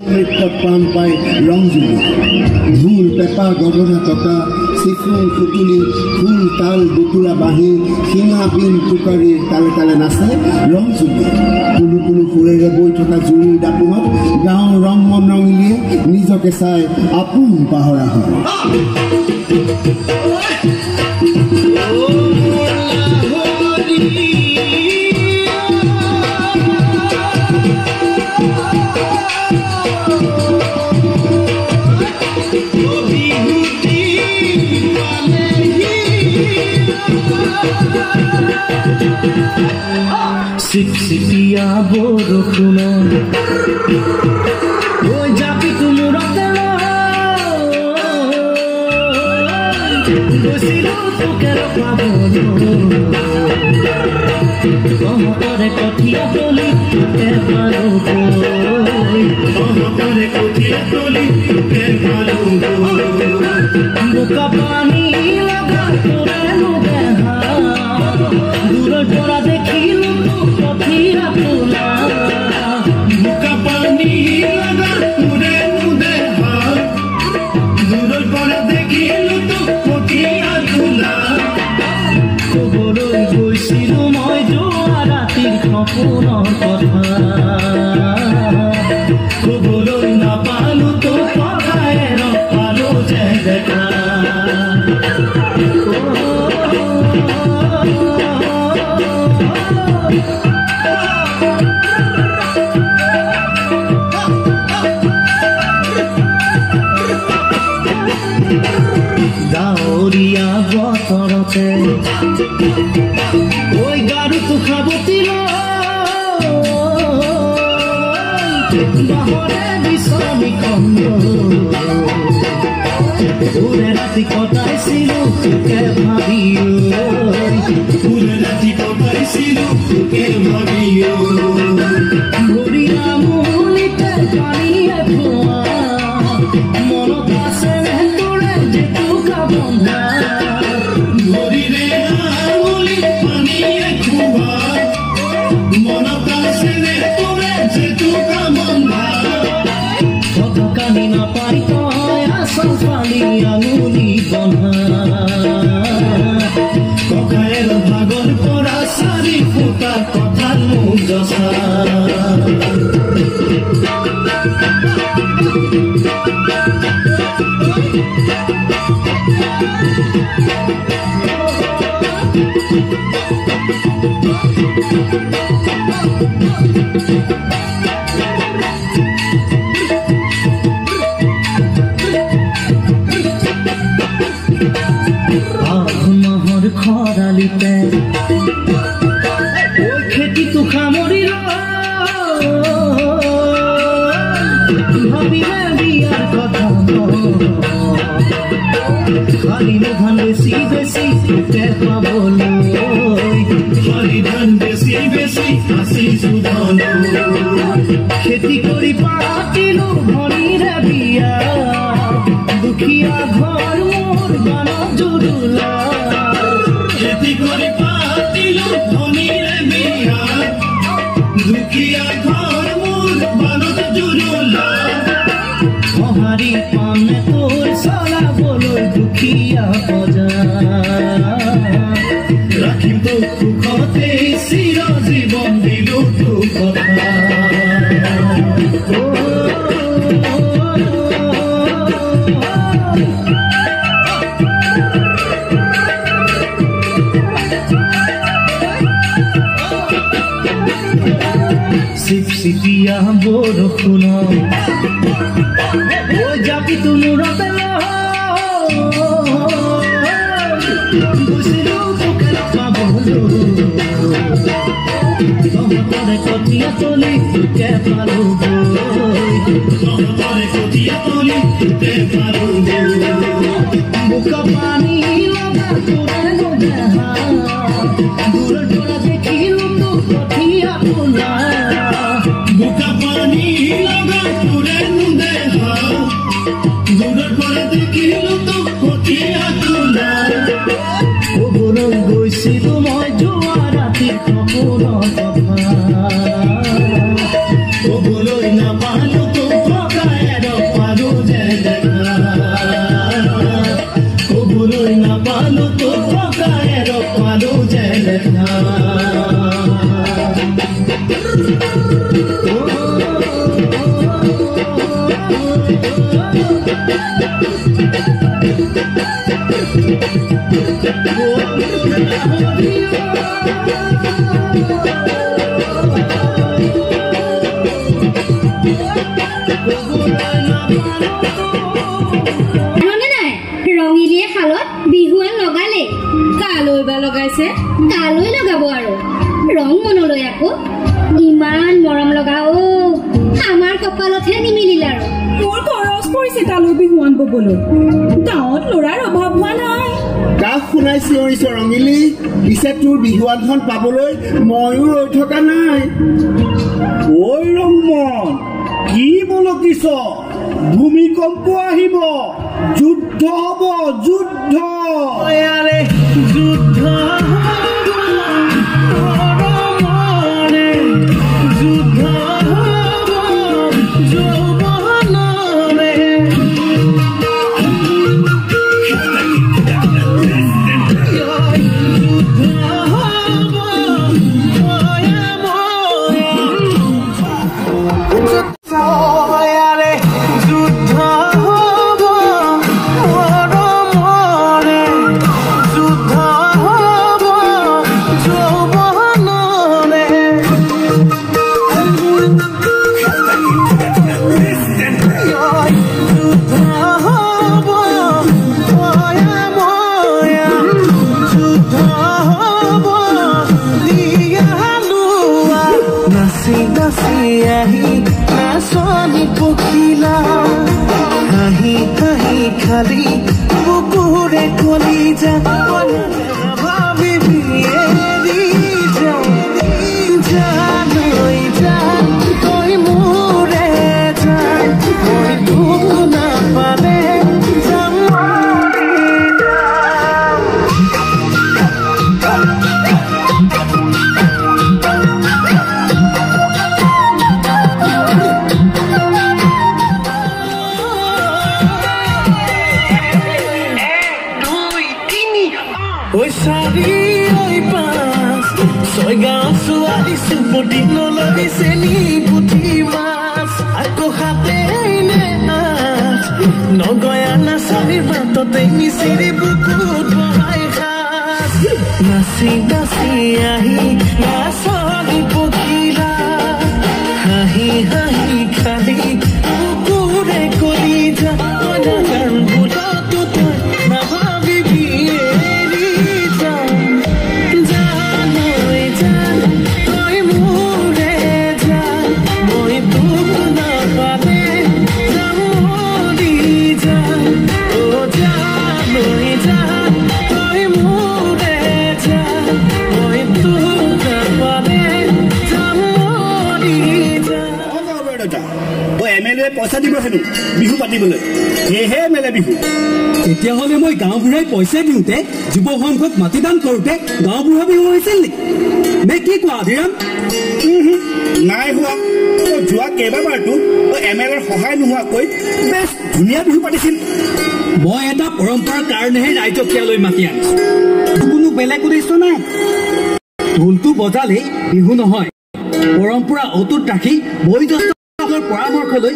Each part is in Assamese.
প্ৰাণ পায় ৰংজুলি ঢোল পেঁপা গগনা টকা চিফুং সুতুলি ফুল তাল বুকুৰা বাঁহী শিঙা বিন টুকাৰীৰ তালে তালে নাচে ৰংজুলি কুলু কুলু সুৰেৰে বৈ থকা জুৰিৰ দাপোনত গাঁৱৰ ৰং মন ৰঙিলিয়ে নিজকে চাই আপোন পাহৰা হয়। চিকচিকিয়া বৰষুণ ঐ জাপি তুমূৰতে গৈছিলো তোকে পাবলৈ তহঁতৰে কঠীয়া তলি তোকে পালোগৈ তহঁতৰে কঠীয়া তলি তোকে পালোগৈ বোকা পানী লগা তোৰে নুদেহা দূৰৰ পৰা দেখিলো কঠীয়া তোলা বোকা পানী লগা তোৰে নুদেহা দূৰৰ পৰা দেখিলো কঠীয়া তোলা কবলৈ গৈছিলো মই যোৱা ৰাতিৰ সপোনৰ কথা কবলৈ নাপালো তো সহায় নাপালো যে দেখা ডাৱৰীয়া বতৰতে ঐ গাৰুটো খাবতিল বাহৰে বিচনীখন ওৰে ৰাতি কটাইছিলো তোকে ভাবি ওৰে ৰাতি কটাইছিলো তোকে ভাবি ভৰিয়া মুলিতে পানীয়ে খোৱা মনত আছে তোৰে জেতুকা বন্ধা ভৰিৰে মুলি পানীয়ে খোৱা মনত আছে তোৰে জেতুকা বন্ধা কানি নাপাই তই আচল পালি আঙুলি বন্ধা ককায়েৰ ভাগৰ পৰা 4 ফুটা কথা মোক দচা আঘমাহৰ খৰালিতে ঐ খেতিটো সামৰিল ভাবিলে বিয়াৰ কথা খালি ধান বেছি বেছি তোকে পাবলৈ খালি ধান বেছি বেছি আছিছো ধন খেতি কৰি পাতিলো ভনীৰে বিয়া দুখীয়া ঘৰ মোৰ গানত জুৰুলা খেতি কৰি পাতিলো ভনীৰে বিয়া দুখীয়া ঘৰ মোৰ গানত জুৰুলা সঁহাৰি পামে তোৰ চলাবলৈ দুখীয়া বজাৰ ৰাখিম তোক সুখতে চিৰ জীৱন দিলো তোক কথা চিকচিকিয়া বৰষুণ ঐ জাপি তুমূৰতে গৈছিলো তোকে পাবলৈ তহঁতৰে কঠীয়া তলি তোকে পালোগৈ তহঁতৰে কঠীয়া তলি তোকে পালোগৈ বোকা পানী লগা তোৰে নুদেহা দূৰৰ পৰা দেখিলো তোক কঠীয়া তোলা বোকা পানী লগা তোৰে নুদেহা দূৰৰ পৰা দেখিলো তোক কঠীয়া তোলা কবলৈ গৈছিলো মই যোৱা ৰাতিৰ সপোনৰ কথা কবলৈ নাপালো তোক ৰঙিলিয়ে শালত বিহুৱান লগালে কালৈ বা লগাইছে কালৈ লগাব আৰু ৰং মনলৈ আকৌ ইমান মৰম লগা অ আমাৰ কপালতহে নিমিলিল আৰু মোৰ খৰচ পৰিছে কালৈ বিহুৱান ববলৈ গাঁৱত ল'ৰাৰ অভাৱ হোৱা নাই কাক শুনাইছে ৰঙিলি পিছে তোৰ বিহুৱানখন পাবলৈ ময়ো ৰৈ থকা নাই ঐ ৰমন কি বলকিছ ভূমিকম্প আহিব যুদ্ধ হ'ব যুদ্ধ যুদ্ধ খালি বুকুৰে কলিজা ভাবি এৰি যালৈ যা তই মোৰে যাই মই তোক নাপালে যাম Sumpoti no lo dice ni puti más Ako hate ineas No goyana sabi mato te mi siri bukut bahai khas Nasi ahi Nasagi pukila Hahi khali Bukure kolija Onagan bulo tutu Na bhabi bieri jam Janoi jan পইচা দিব হেনো বিহু পাতিবলৈ সেয়েহে মেলে বিহু তেতিয়াহ'লে মই গাঁওবুঢ়াই পইচা দিওঁতে যুৱ সংঘক মাটিদান কৰোঁতে গাঁওবুঢ়া বিহু হৈছিল নেকি নে কি কোৱা আধিৰাম নাই হোৱা যোৱা কেইবাবাৰতো MLAৰ সহায় নোহোৱাকৈ বেছ ধুনীয়া বিহু পাতিছিল মই এটা পৰম্পৰাৰ কাৰণেহে ৰাইজক ইয়ালৈ মাতি আনিছো কোনো বেলেগ উদ্দেশ্য নাই ঢোলটো বজালেই বিহু নহয় পৰম্পৰা অটুট ৰাখি বয়োজ্যেষ্ঠ পৰামৰ্শ লৈ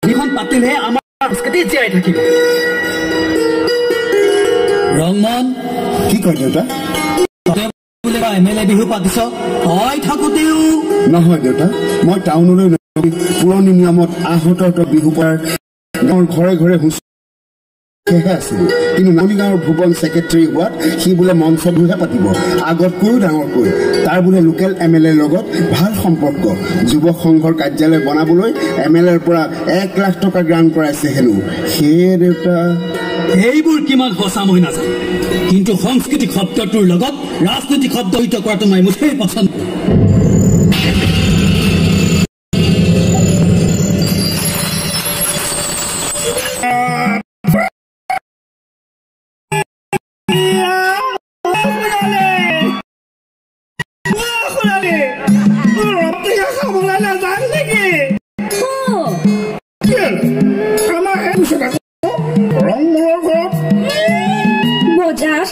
বিহুখন পাতিলেহে আমাৰ সংস্কৃতি জীয়াই থাকিব ৰংমন কি কয় দেউতা MLA বিহু পাতিছ হয় থাকোঁতেও নহয় দেউতা মই টাউনলৈ পুৰণি নিয়মত আহত বিহু পাৰ গাঁৱৰ ঘৰে ঘৰে আছিলো কিন্তু নামনি গাঁৱৰ ভুৱন ছেক্ৰেটাৰী হোৱাত সি বোলে মঞ্চবোৰহে পাতিব আগতকৈও ডাঙৰকৈ তাৰ বোলে লোকেল MLAৰ লগত ভাল সম্পৰ্ক যুৱ সংঘৰ কাৰ্যালয় বনাবলৈ MLAৰ পৰা 1 লাখ টকা গ্ৰাণ্ট কৰাইছে হেনো সেয়ে দেউতা এইবোৰ কিমান সঁচা মই নাজানো কিন্তু সংস্কৃতি শব্দটোৰ লগত ৰাজনীতি শব্দ জড়িত কৰাটো মই মুঠেই পচন্দ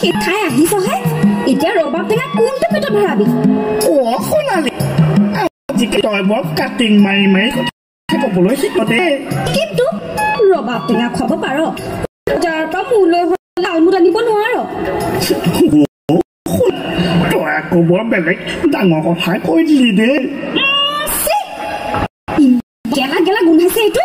শিক্ষাই আহিছহে এতিয়া ৰবাব টেঙা কোনটো পেটত ভৰাবি সোণালী তই বৰ কাটিং মাৰি মাৰি ক'বলৈ শিকতে কিন্তু ৰবাব টেঙা খাব পাৰ যাৰ পৰা মোলৈ লালমুট আনিব নোৱাৰ তই আকৌ বৰ বেলেগ ডাঙৰ কথাই কৈ দিলি দেই গেলা গেলা গোন্ধাইছে এইটো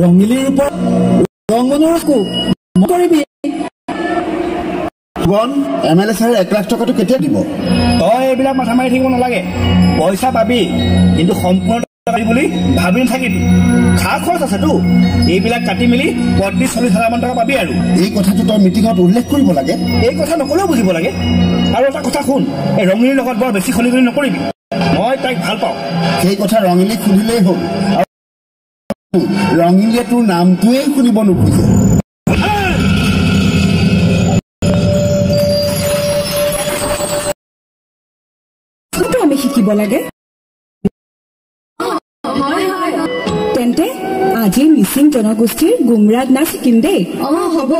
ৰঙিলীৰ ওপৰত ৰংমনৰ কৰিবি MLA ছাৰে 1 লাখ টকাটো কেতিয়া দিব? তই এইবিলাক মাথা মাৰি থাকিব নালাগে, পইচা পাবি, কিন্তু সম্পূৰ্ণ বুলি ভাবি নাথাকিবি। খা খৰচ আছেতো, এইবিলাক কাটি মেলি 35-40 হাজাৰ টকা পাবি। আৰু এই কথাটো তই মিটিঙত উল্লেখ কৰিব লাগে। এই কথা নকলেও বুজিব লাগে। আৰু এটা কথা শুন, এই ৰঙিলীৰ লগত বৰ বেছি খলিগলি নকৰিবি, মই তাইক ভাল পাওঁ। সেই কথা ৰঙিলীক সুধিলেই হ'ল, ৰঙিলীয়ে তোৰ নামটোৱেই শুনিব নোখোজে। আমি শিকিব লাগে। তেন্তে আজি মিচিং জনগোষ্ঠীৰ গুমৰাগ নাচ শিকিম দেই। হ'ব।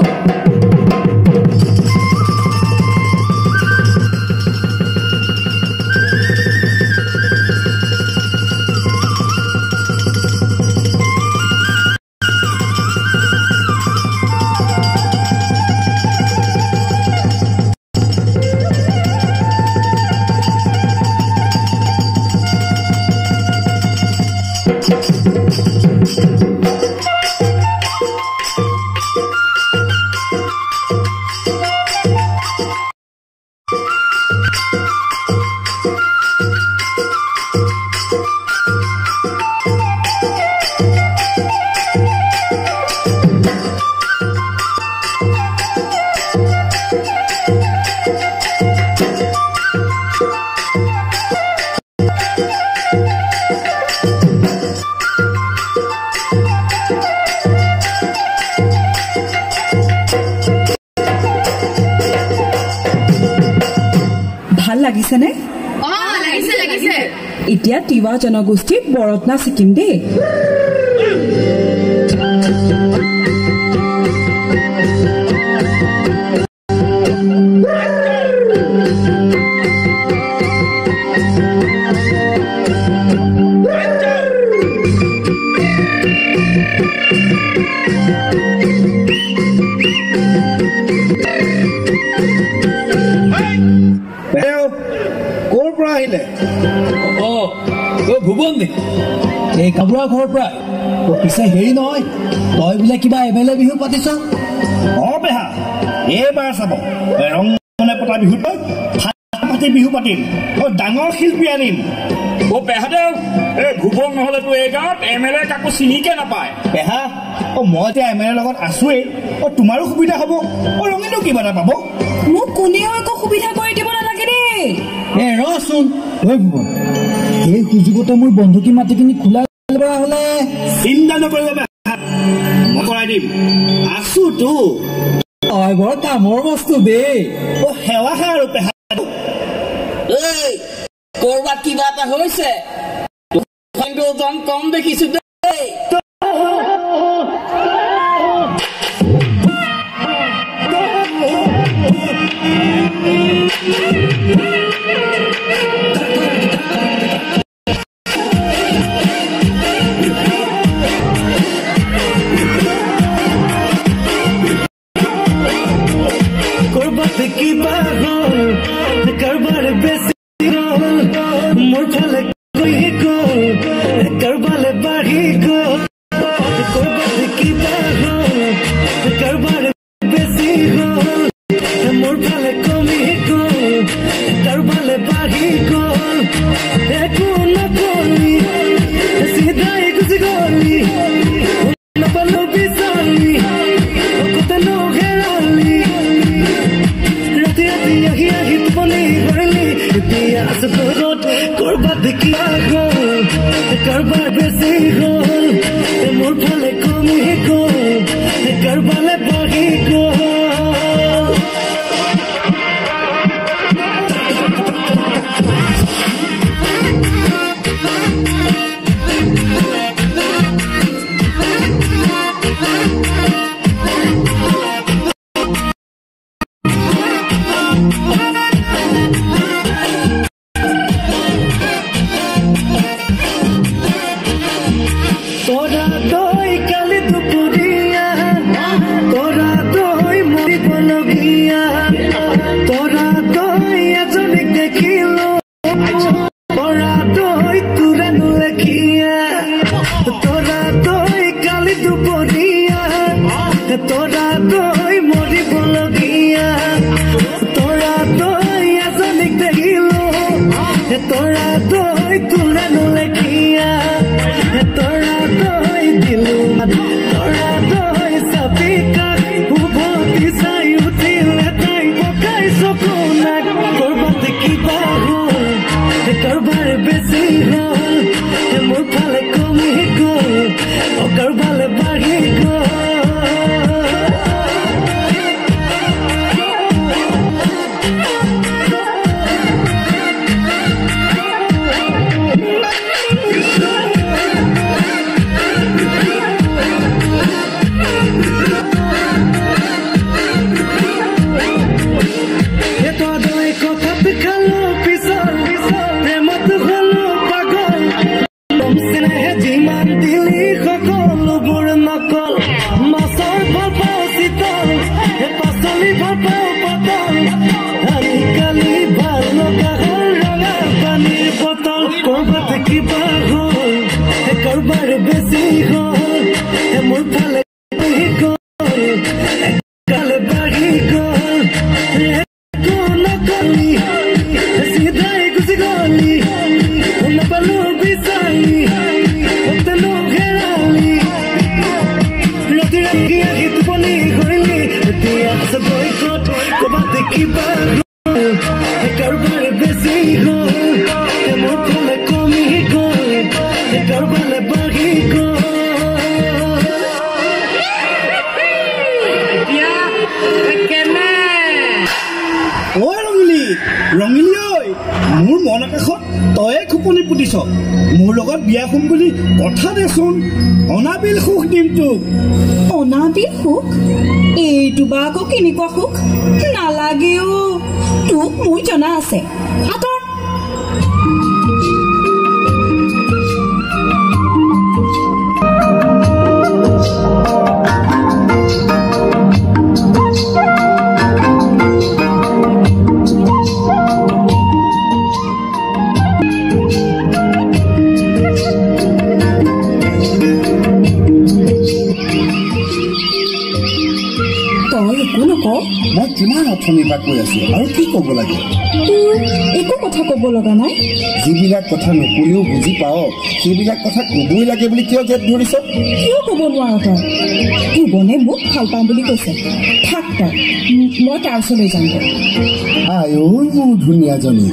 লাগিছেনে? লাগিছে। এতিয়া তিৱা জনগোষ্ঠীৰ বৰত নাচ শিকিম দেই। আহিলে ভুৱন নে এই কাবুৰা ঘৰৰ পৰা পিছে হেৰি নহয় তই বোলে কিবা এমেলে বিহু পাতিছ পেহা এইবাৰ চাব ৰংমনে পতা বিহুত ফাটি বিহু পাতিম ডাঙৰ শিল্পী আনিম পেহাদেউ এই ভুৱন নহ'লেতো এই গাঁৱত এমেলে কাকো চিনিকে নাপায় পেহা মই এতিয়া এমেলেৰ লগত আছোৱেই তোমাৰো সুবিধা হ'ব ৰঙিলেও কিবা এটা পাব মোক কোনেও একো সুবিধা কৰি দিব নালাগে দেই ৰচোন ভুৱন এই সুযোগতে মোৰ বন্ধুকী মাটিখিনি খোলা হলে চিন্তা নকৰিব মই কৰাই দিম আছোতো বৰ কামৰ বস্তু দেই সেৱাহে আৰু পেহা কৰবাত কিবা এটা হৈছে ওজন কম দেখিছো দেই মোৰ মন আকাশত তয়ে খুপনি পুতিছ মোৰ লগত বিয়া হ'ম বুলি কথা দেচোন অনাবিল সুখ দিম তোক অনাবিল সুখ এইটো বা আকৌ কেনেকুৱা সুখ নালাগেও তোক মই জনা আছে আতৰ বাৰম্বাৰ কৈ আছো আৰু কি ক'ব লাগে তোৰ একো কথা ক'ব লগা নাই যিবিলাক কথা নকলেও বুজি পাওঁ সেইবিলাক কথা ক'বই লাগে বুলি কিয় জেদ ধৰিছ কিয় ক'ব নোৱাৰ তই ভুৱনে মোক ভাল পাওঁ বুলি কৈছে থাক তই মই তাৰ ওচৰলৈ যাম আই ঐ মোৰ ধুনীয়াজনী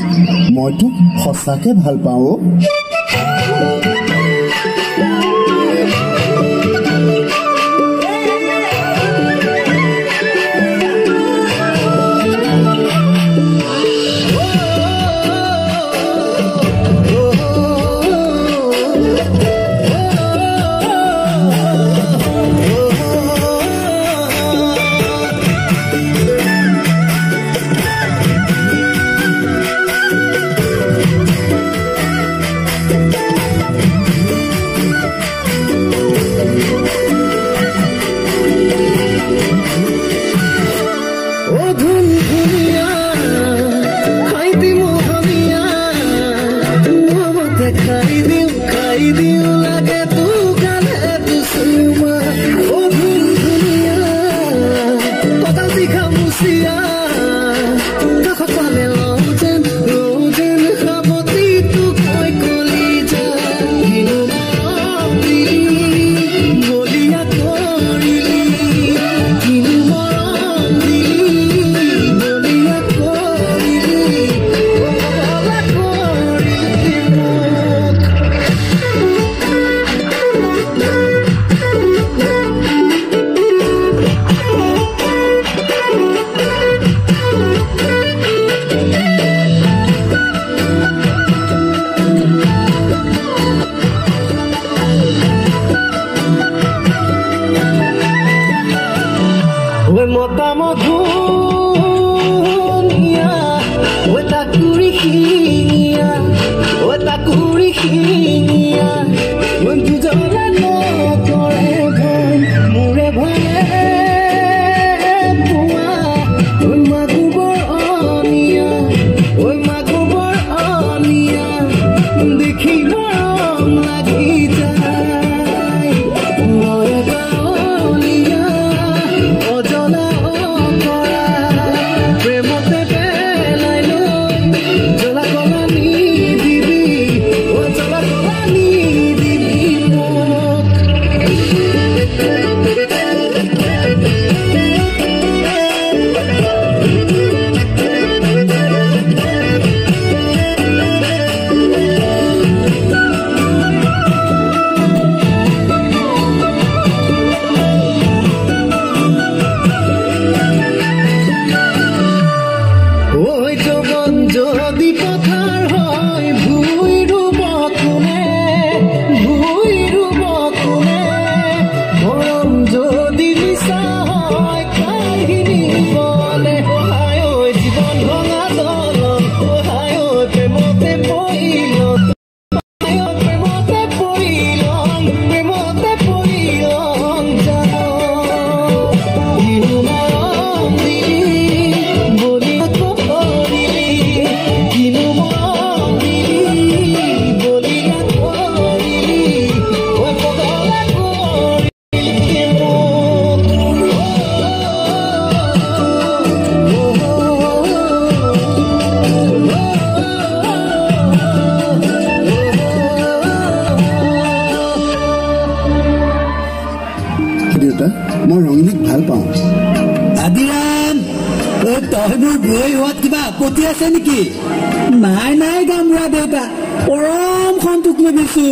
মই তোক সঁচাকে ভাল পাওঁ মই ৰঙিনীক ভাল পাওঁ আদিৰাম তই মোৰ বৈ হোৱাত কিবা আপত্তি আছে নেকি নাই নাই গামৰা দেউতা পৰম সন্তোষ লৈ গৈছো